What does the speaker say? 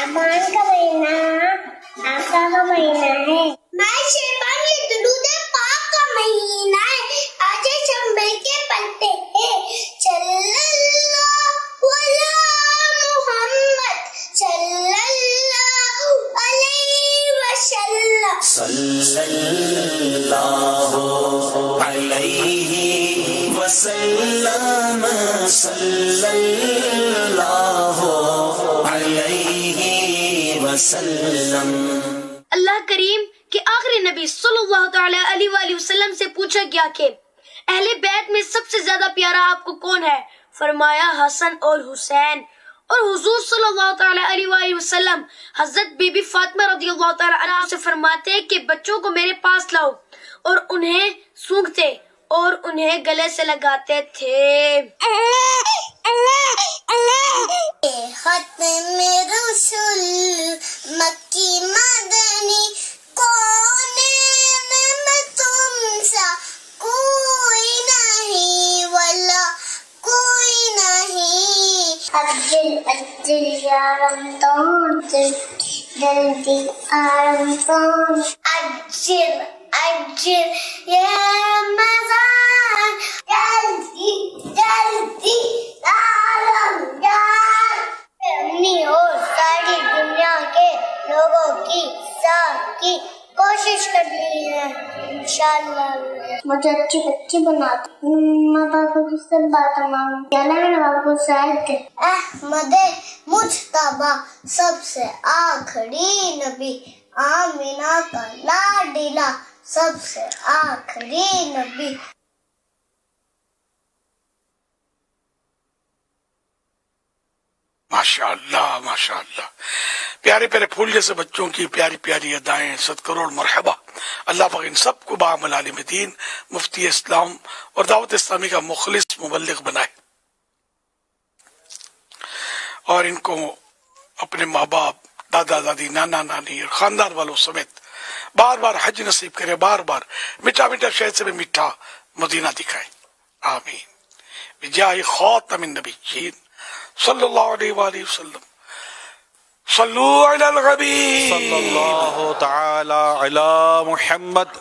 شعبان کا مہینہ آقا کا مہینہ ہے. ماہ شعبان یہ درود پاک کا مہینہ ہے. آج ہم مل کے پڑھتے ہیں صلی اللہ علی محمد صلی اللہ علیہ وسلم. صلی اللہ علیہ وسلم صلی اللہ علیہ وسلم. اللہ کریم کے آخری نبی صلی اللہ تعالی علیہ وآلہ وسلم سے پوچھا گیا کہ اہل بیت میں سب سے زیادہ پیارا آپ کو کون ہے؟ فرمایا حسن اور حسین. اور حضور صلی اللہ تعالی علیہ وآلہ وسلم حضرت بی بی فاطمہ رضی اللہ تعالی عنہا سے فرماتے کہ بچوں کو میرے پاس لاؤ اور انہیں سونگھتے اور انہیں گلے سے لگاتے تھے. ختم رسول مکی مدنی کونین میں تم سا کوئی نہیں والا کوئی نہیں. عجل عجل یا رمضان جلدی آ رمضان. عجل عجل یا رمضان جلدی جلدی آ رمضان. اپنی اور ساری دنیا کے لوگوں کی کی کوشش کرنی ہے انشاءاللہ. مجھے اچھی بچی بنا دو. ماں باپ کی سب باتیں مانوں. کیا نا میرے باپ کو شاید احمد مجتبیٰ سب سے آخری نبی آمینہ کا لاڈلا سب سے آخری نبی. ماشاء اللہ ماشاء اللہ. پیارے پیارے پھول جیسے بچوں کی پیاری پیاری ادائیں. 100 کروڑ مرحبا. اللہ پاک ان سب کو بعمل عالم دین مفتی اسلام اور دعوت اسلامی کا مخلص مبلغ بنائے اور ان کو اپنے ماں باپ دادا دادی نانا نانی اور خاندان والوں سمیت بار بار حج نصیب کرے. بار بار میٹھا میٹھا شہد سے بھی میٹھا مدینہ دکھائے. آمین. بجاہ خاتم النبیین صلی اللہ علیہ وآلہ وسلم. صلو علی الحبیب صلی اللہ تعالی علی محمد